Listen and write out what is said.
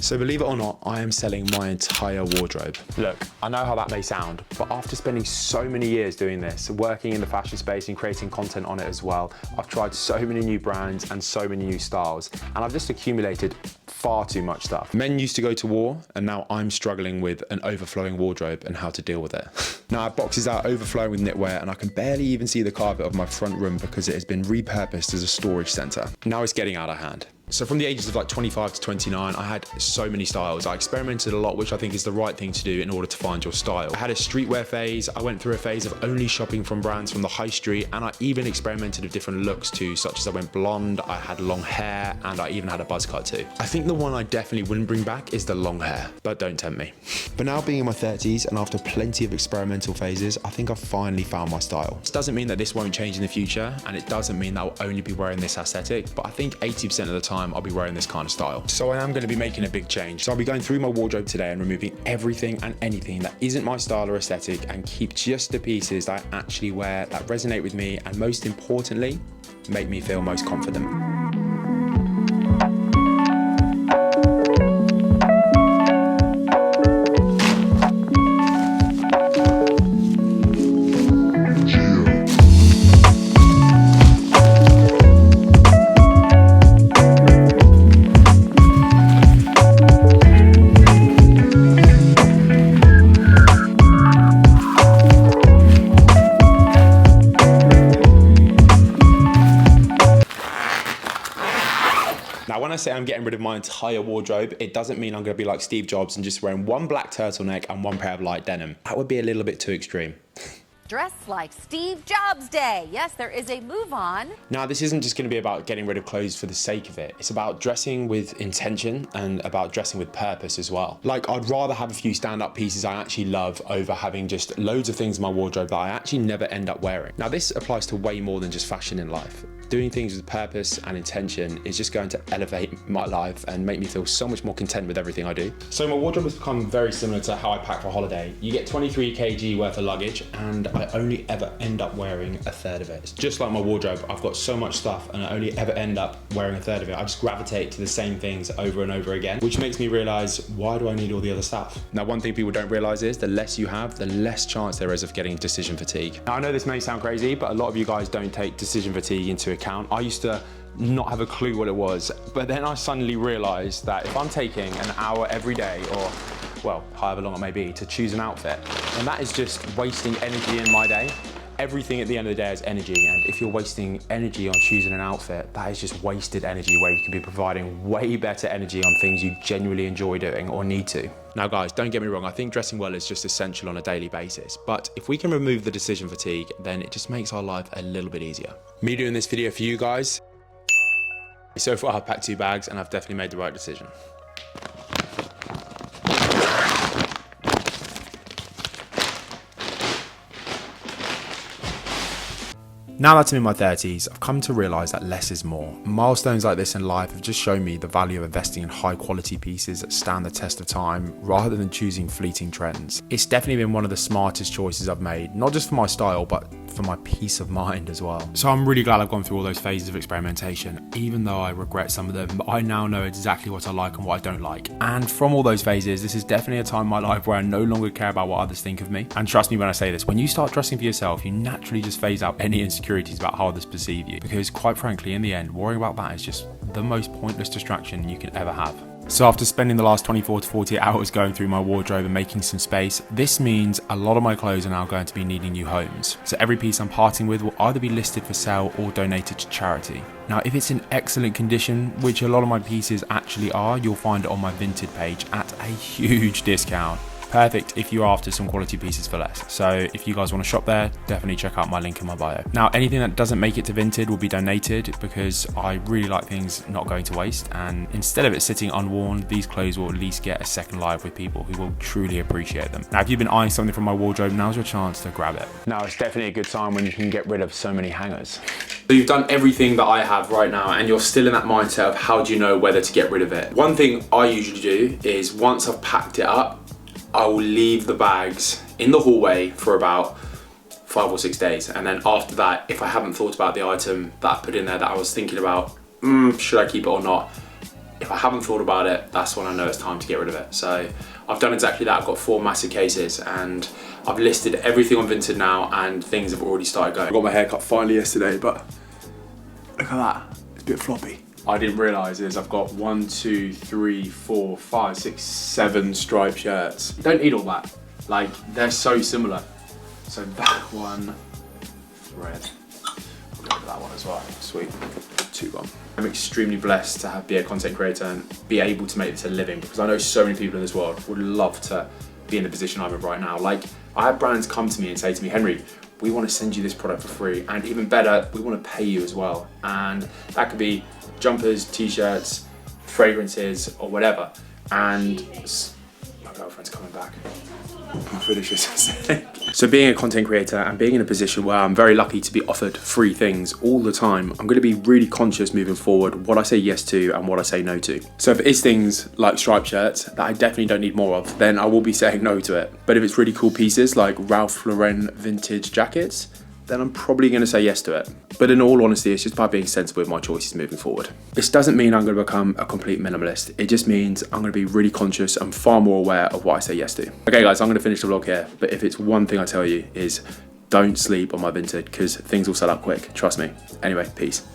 So believe it or not, I am selling my entire wardrobe. Look, I know how that may sound, but after spending so many years doing this, working in the fashion space and creating content on it as well, I've tried so many new brands and so many new styles, and I've just accumulated far too much stuff. Men used to go to war, and now I'm struggling with an overflowing wardrobe and how to deal with it. Now I have boxes out overflowing with knitwear, and I can barely even see the carpet of my front room because it has been repurposed as a storage centre. Now it's getting out of hand. So from the ages of like 25 to 29, I had so many styles. I experimented a lot, which I think is the right thing to do in order to find your style. I had a streetwear phase. I went through a phase of only shopping from brands from the high street, and I even experimented with different looks too, such as I went blonde, I had long hair, and I even had a buzz cut too. I think the one I definitely wouldn't bring back is the long hair, but don't tempt me. But now being in my 30s and after plenty of experimental phases, I think I've finally found my style. This doesn't mean that this won't change in the future, and it doesn't mean that I'll only be wearing this aesthetic, but I think 80% of the time I'll be wearing this kind of style. So I am going to be making a big change. So I'll be going through my wardrobe today and removing everything and anything that isn't my style or aesthetic, and keep just the pieces that I actually wear, that resonate with me, and most importantly, make me feel most confident. Now, when I say I'm getting rid of my entire wardrobe, it doesn't mean I'm going to be like Steve Jobs and just wearing one black turtleneck and one pair of light denim. That would be a little bit too extreme. Dress like Steve Jobs Day. Yes, there is a move on. Now, this isn't just going to be about getting rid of clothes for the sake of it. It's about dressing with intention and about dressing with purpose as well. Like, I'd rather have a few stand-up pieces I actually love over having just loads of things in my wardrobe that I actually never end up wearing. Now, this applies to way more than just fashion in life. Doing things with purpose and intention is just going to elevate my life and make me feel so much more content with everything I do. So my wardrobe has become very similar to how I pack for holiday. You get 23 kg worth of luggage, and I only ever end up wearing a third of it. It's just like my wardrobe. I've got so much stuff and I only ever end up wearing a third of it. I just gravitate to the same things over and over again, which makes me realize, why do I need all the other stuff? Now, one thing people don't realize is the less you have, the less chance there is of getting decision fatigue. Now, I know this may sound crazy, but a lot of you guys don't take decision fatigue into account. I used to not have a clue what it was, but then I suddenly realized that if I'm taking an hour every day, or well, however long it may be, to choose an outfit, and that is just wasting energy in my day. Everything at the end of the day is energy, and if you're wasting energy on choosing an outfit, that is just wasted energy where you could be providing way better energy on things you genuinely enjoy doing or need to. Now guys, don't get me wrong, I think dressing well is just essential on a daily basis, but if we can remove the decision fatigue, then it just makes our life a little bit easier. Me doing this video for you guys, so far I've packed 2 bags and I've definitely made the right decision. Now that I'm in my 30s, I've come to realise that less is more. Milestones like this in life have just shown me the value of investing in high quality pieces that stand the test of time rather than choosing fleeting trends. It's definitely been one of the smartest choices I've made, not just for my style, but for my peace of mind as well. So I'm really glad I've gone through all those phases of experimentation, even though I regret some of them. I now know exactly what I like and what I don't like. And from all those phases, this is definitely a time in my life where I no longer care about what others think of me. And trust me when I say this, when you start dressing for yourself, you naturally just phase out any insecurities about how others perceive you. Because quite frankly, in the end, worrying about that is just the most pointless distraction you could ever have. So after spending the last 24 to 48 hours going through my wardrobe and making some space, this means a lot of my clothes are now going to be needing new homes. So every piece I'm parting with will either be listed for sale or donated to charity. Now, if it's in excellent condition, which a lot of my pieces actually are, you'll find it on my Vinted page at a huge discount. Perfect if you're after some quality pieces for less. So if you guys want to shop there, definitely check out my link in my bio. Now, anything that doesn't make it to Vinted will be donated because I really like things not going to waste. And instead of it sitting unworn, these clothes will at least get a second life with people who will truly appreciate them. Now, if you've been eyeing something from my wardrobe, now's your chance to grab it. Now, it's definitely a good time when you can get rid of so many hangers. So you've done everything that I have right now and you're still in that mindset of how do you know whether to get rid of it? One thing I usually do is once I've packed it up, I will leave the bags in the hallway for about 5 or 6 days. And then after that, if I haven't thought about the item that I put in there that I was thinking about, should I keep it or not? if I haven't thought about it, that's when I know it's time to get rid of it. So I've done exactly that. I've got 4 massive cases and I've listed everything on Vinted now and things have already started going. I got my haircut finally yesterday, but look at that, it's a bit floppy. I didn't realise is I've got 1, 2, 3, 4, 5, 6, 7 striped shirts. You don't need all that. Like, they're so similar. So that one, red. I'll go with that one as well. Sweet. 2 gone. I'm extremely blessed to be a content creator and be able to make this a living, because I know so many people in this world would love to be in the position I'm in right now. Like, I have brands come to me and say to me, Henry, we want to send you this product for free, and even better, we want to pay you as well. And that could be jumpers, t-shirts, fragrances, or whatever. And my girlfriend's coming back. I'm pretty sure So being a content creator and being in a position where I'm very lucky to be offered free things all the time, I'm going to be really conscious moving forward what I say yes to and what I say no to. So if it is things like striped shirts that I definitely don't need more of, then I will be saying no to it. But if it's really cool pieces like Ralph Lauren vintage jackets, then I'm probably going to say yes to it. But in all honesty, it's just about being sensible with my choices moving forward. This doesn't mean I'm going to become a complete minimalist. It just means I'm going to be really conscious and far more aware of what I say yes to. Okay guys, I'm going to finish the vlog here, but if it's one thing I tell you is don't sleep on my Vinted, because things will sell out quick, trust me. Anyway, peace.